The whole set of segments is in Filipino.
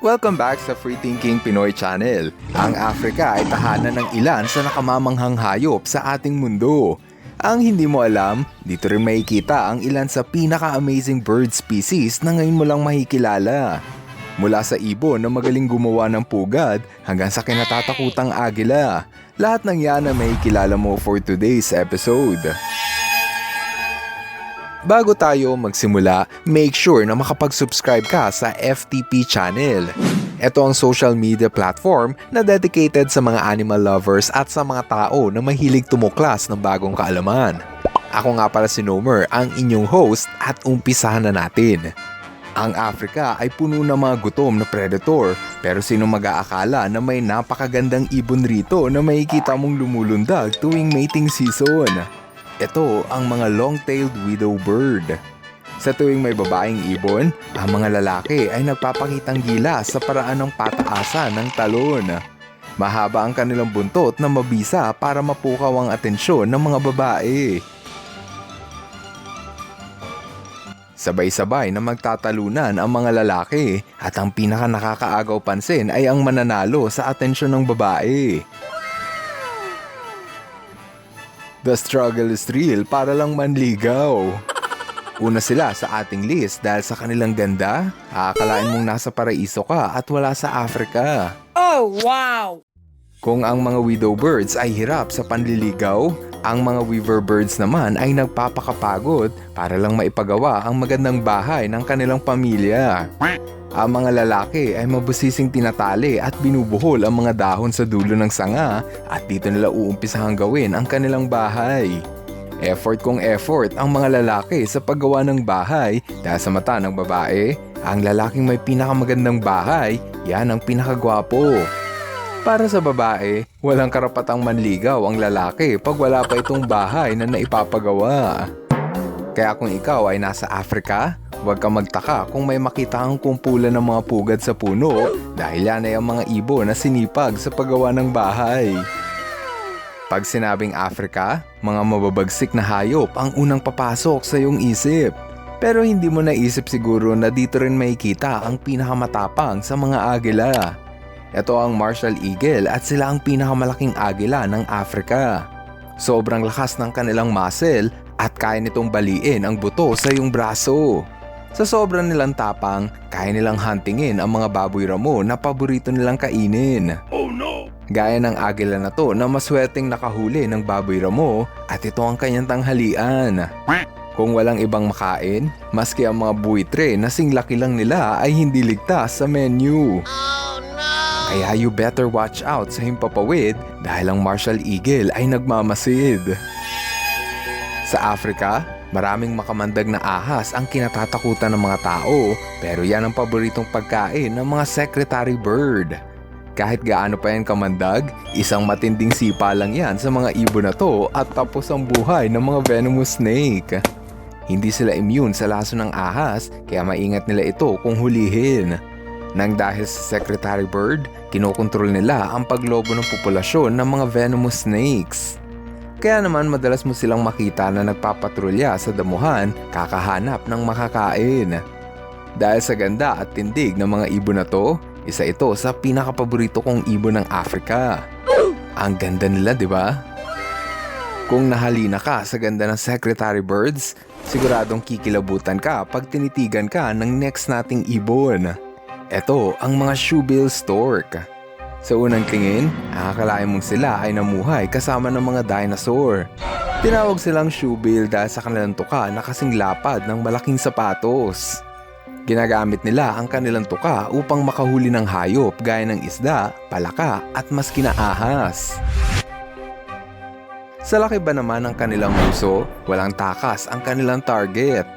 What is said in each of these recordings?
Welcome back sa Free Thinking Pinoy Channel. Ang Africa ay tahanan ng ilan sa nakamamanghang hayop sa ating mundo. Ang hindi mo alam, dito rin makikita ang ilan sa pinaka-amazing bird species na ngayon mo lang makikilala. Mula sa ibon na magaling gumawa ng pugad hanggang sa kinatatakutang agila. Lahat ng yan na makikilala mo for today's episode. Bago tayo magsimula, make sure na makapag-subscribe ka sa FTP channel. Ito ang social media platform na dedicated sa mga animal lovers at sa mga tao na mahilig tumuklas ng bagong kaalaman. Ako nga pala si Nomer, ang inyong host at umpisahan na natin. Ang Africa ay puno ng mga gutom na predator, pero sino mag-aakala na may napakagandang ibon rito na makikita mong lumulundag tuwing mating season? Ito ang mga long-tailed widow bird. Sa tuwing may babaeng ibon, ang mga lalaki ay nagpapakitang gilas sa paraan ng pataasan ng talon. Mahaba ang kanilang buntot na mabisa para mapukaw ang atensyon ng mga babae. Sabay-sabay na magtatalunan ang mga lalaki at ang pinaka nakakaagaw pansin ay ang mananalo sa atensyon ng babae. The struggle is real para lang manligaw. Una sila sa ating list dahil sa kanilang ganda, akalain mong nasa paraiso ka at wala sa Africa. Oh, wow! Kung ang mga widow birds ay hirap sa panliligaw, ang mga weaver birds naman ay nagpapakapagod para lang maipagawa ang magandang bahay ng kanilang pamilya. Ang mga lalaki ay mabusising tinatali at binubuhol ang mga dahon sa dulo ng sanga at dito nila uumpisahang gawin ang kanilang bahay. Effort kung effort ang mga lalaki sa paggawa ng bahay dahil sa mata ng babae, ang lalaking may pinakamagandang bahay, yan ang pinakagwapo. Para sa babae, walang karapatang manligaw ang lalaki pag wala pa itong bahay na naipapagawa. Kaya kung ikaw ay nasa Africa, huwag kang magtaka kung may makita kang kumpulan ng mga pugad sa puno dahil yan ay ang mga ibon na sinipag sa paggawa ng bahay. Pag sinabing Africa, mga mababagsik na hayop ang unang papasok sa iyong isip. Pero hindi mo naisip siguro na dito rin makikita ang pinakamatapang sa mga agila. Ito ang Martial Eagle at sila ang pinakamalaking agila ng Africa. Sobrang lakas ng kanilang muscle at kaya nitong baliin ang buto sa iyong braso. Sa sobrang nilang tapang, kaya nilang huntingin ang mga baboy ramo na paborito nilang kainin. Oh no! Gaya ng agila na to na maswerteng nakahuli ng baboy ramo at ito ang kanyang tanghalian. Kung walang ibang makain, maski ang mga buitre na singlaki lang nila ay hindi ligtas sa menu. Oh no! Kaya you better watch out sa himpapawid dahil ang Martial Eagle ay nagmamasid. Sa Africa, maraming makamandag na ahas ang kinatatakutan ng mga tao, pero yan ang paboritong pagkain ng mga secretary bird. Kahit gaano pa yan kamandag, isang matinding sipa lang yan sa mga ibon na to at tapos ang buhay ng mga venomous snake. Hindi sila immune sa laso ng ahas, kaya maingat nila ito kung hulihin. Nang dahil sa secretary bird, kinokontrol nila ang paglobo ng populasyon ng mga venomous snakes. Kaya naman madalas mo silang makita na nagpapatrolya sa damuhan kakahanap ng makakain. Dahil sa ganda at tindig ng mga ibon na to, isa ito sa pinakapaborito kong ibon ng Africa. Ang ganda nila, di ba? Kung nahalina ka sa ganda ng secretary birds, siguradong kikilabutan ka pag tinitigan ka ng next nating ibon. Ito ang mga shoebill stork. Sa unang tingin, akalain mong sila ay namuhay kasama ng mga dinosaur. Tinawag silang shoebill dahil sa kanilang tuka na kasing lapad ng malaking sapatos. Ginagamit nila ang kanilang tuka upang makahuli ng hayop gaya ng isda, palaka at maski na ahas. Sa laki ba naman ng kanilang huso, walang takas ang kanilang target.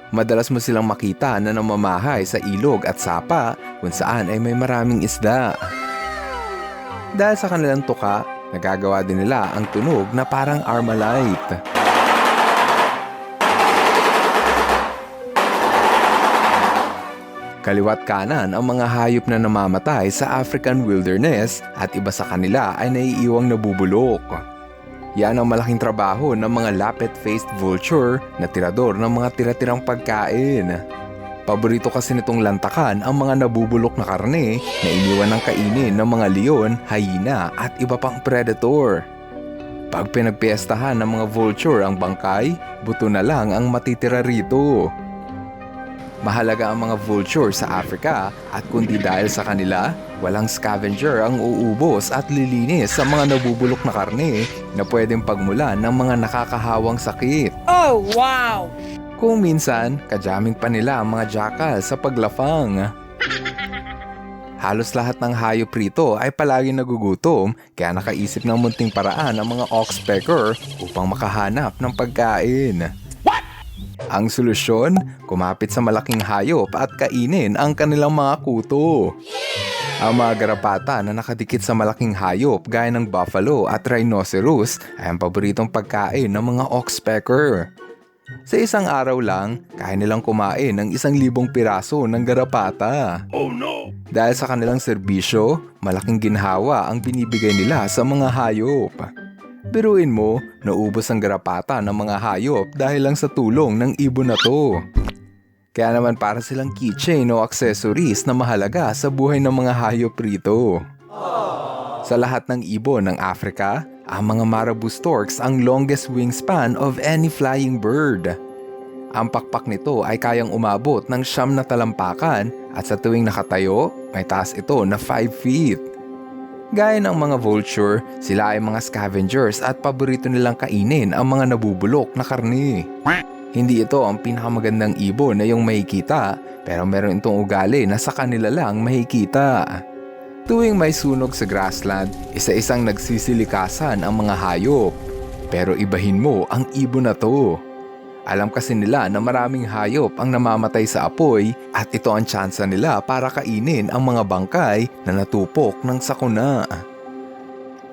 Madalas mo silang makita na namamahay sa ilog at sapa kung saan ay may maraming isda. Dahil sa kanilang tuka, nagagawa din nila ang tunog na parang Armalite. Kaliwat kanan ang mga hayop na namamatay sa African wilderness at iba sa kanila ay naiiwang nabubulok. Yan ang malaking trabaho ng mga lapet-faced vulture na tirador ng mga tira-tirang pagkain. Paborito kasi nitong lantakan ang mga nabubulok na karne na iniwan ng kainin ng mga leon, hyena at iba pang predator. Pag pinagpiestahan ng mga vulture ang bangkay, buto na lang ang matitira rito. Mahalaga ang mga vulture sa Africa at kundi dahil sa kanila, walang scavenger ang uubos at lilinis sa mga nabubulok na karne na pwedeng pagmulan ng mga nakakahawang sakit. Oh, wow! Kung minsan, kadyaming pa nila ang mga jackal sa paglafang. Halos lahat ng hayop rito ay palaging nagugutom kaya nakaisip ng munting paraan ang mga oxpecker upang makahanap ng pagkain. Ang solusyon, kumapit sa malaking hayop at kainin ang kanilang mga kuto. Ang mga garapata na nakadikit sa malaking hayop gaya ng buffalo at rhinoceros ay ang paboritong pagkain ng mga oxpecker. Sa isang araw lang, kaya nilang kumain ng 1,000 piraso ng garapata. Oh no! Dahil sa kanilang serbisyo, malaking ginhawa ang binibigay nila sa mga hayop. Biruin mo, naubos ang garapata ng mga hayop dahil lang sa tulong ng ibon na to. Kaya naman para silang keychain o accessories na mahalaga sa buhay ng mga hayop rito. Sa lahat ng ibon ng Africa, ang mga marabou storks ang longest wingspan of any flying bird. Ang pakpak nito ay kayang umabot ng 9 na talampakan at sa tuwing nakatayo, may taas ito na 5 feet. Gaya ng mga vulture, sila ay mga scavengers at paborito nilang kainin ang mga nabubulok na karne. Hindi ito ang pinakamagandang ibon na yung makikita, pero meron itong ugali na sa kanila lang makikita. Tuwing may sunog sa grassland, isa-isang nagsisilikasan ang mga hayop. Pero ibahin mo ang ibon na to. Alam kasi nila na maraming hayop ang namamatay sa apoy at ito ang tsansa nila para kainin ang mga bangkay na natupok ng sakuna.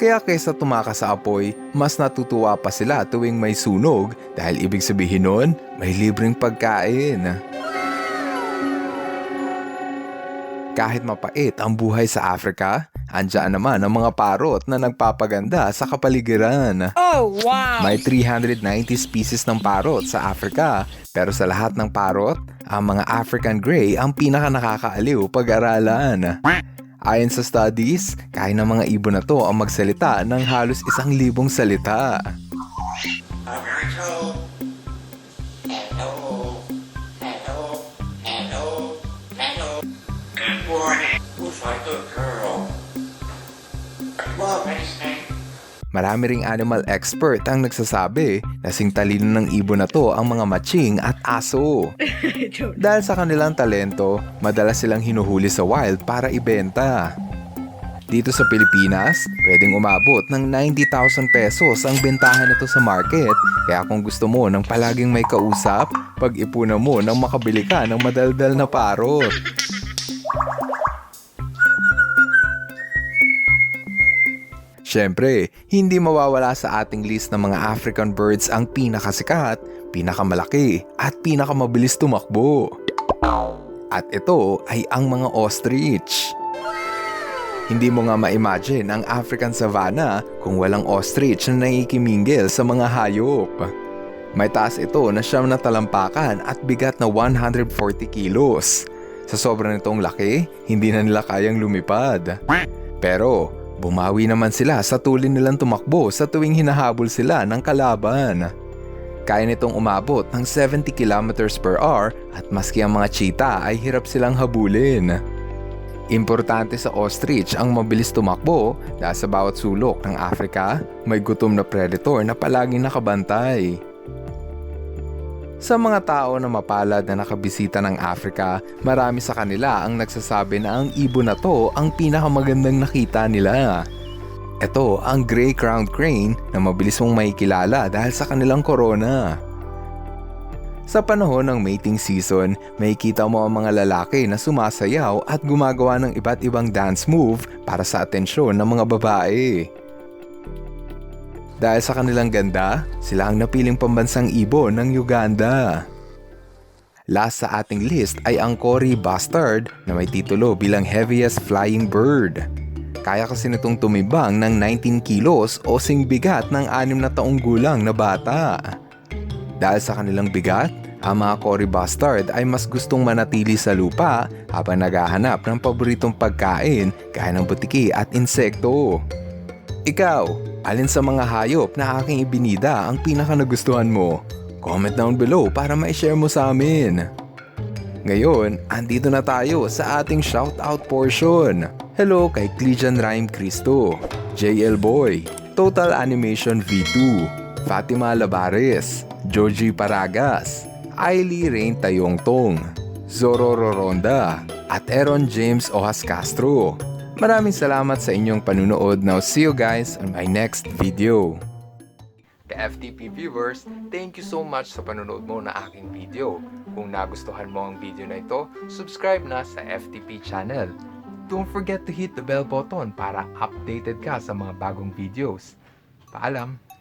Kaya kaysa tumakas sa apoy, mas natutuwa pa sila tuwing may sunog dahil ibig sabihin nun, may libreng pagkain. Kahit mapait ang buhay sa Africa, andyan naman ang mga parot na nagpapaganda sa kapaligiran. Oh, wow! May 390 species ng parot sa Africa, pero sa lahat ng parot, ang mga African Grey ang pinaka nakakaaliw pag-aralan. Ayon sa studies, kaya ng mga ibon na to ang magsalita ng halos 1,000 salita. Hello. Hello. Hello. Hello. Hello. Good morning. Who's my good girl? Love anything. Marami ring animal expert ang nagsasabi na sing talino ng ibon na to ang mga matching at aso. Dahil sa kanilang talento, madalas silang hinuhuli sa wild para ibenta. Dito sa Pilipinas, pwedeng umabot ng 90,000 pesos ang bentahan nito sa market. Kaya kung gusto mo ng palaging may kausap, pag-ipunan mo nang makabili ka ng madaldal na parot. Siyempre, hindi mawawala sa ating list ng mga African birds ang pinakasikat, pinakamalaki at pinakamabilis tumakbo. At ito ay ang mga ostrich. Hindi mo nga ma-imagine ang African savanna kung walang ostrich na nakikimingle sa mga hayop. May taas ito na 9 na talampakan at bigat na 140 kilos. Sa sobrang nitong laki, hindi na nila kayang lumipad. Pero, bumawi naman sila sa tulin nilang tumakbo sa tuwing hinahabol sila ng kalaban. Kaya nitong umabot ng 70 kilometers per hour at maski ang mga cheetah ay hirap silang habulin. Importante sa ostrich ang mabilis tumakbo dahil sa bawat sulok ng Africa, may gutom na predator na palaging nakabantay. Sa mga tao na mapalad na nakabisita ng Africa, marami sa kanila ang nagsasabi na ang ibon na to ang pinakamagandang nakita nila. Ito ang gray-crowned crane na mabilis mong makikilala dahil sa kanilang korona. Sa panahon ng mating season, makikita mo ang mga lalaki na sumasayaw at gumagawa ng iba't ibang dance move para sa atensyon ng mga babae. Dahil sa kanilang ganda, sila ang napiling pambansang ibon ng Uganda. Last sa ating list ay ang Kori Bustard na may titulo bilang heaviest flying bird. Kaya kasi nitong tumimbang ng 19 kilos o sing bigat ng 6 na taong gulang na bata. Dahil sa kanilang bigat, Ang mga Cory Bastard ay mas gustong manatili sa lupa habang naghahanap ng paboritong pagkain gaya ng butiki at insekto. Ikaw, alin sa mga hayop na aking ibinida ang pinaka nagustuhan mo? Comment down below para ma-share mo sa amin. Ngayon, andito na tayo sa ating shoutout portion. Hello kay Clejan Rhyme Cristo, JL Boy, Total Animation V2, Fatima Labares, Joji Paragas, Ailey Rain Tayongtong, Zoro Roronda, at Aaron James Ohas Castro. Maraming salamat sa inyong panunood. Now see you guys on my next video. Ka-FTP viewers, thank you so much sa panunood mo na aking video. Kung nagustuhan mo ang video na ito, subscribe na sa FTP channel. Don't forget to hit the bell button para updated ka sa mga bagong videos. Paalam!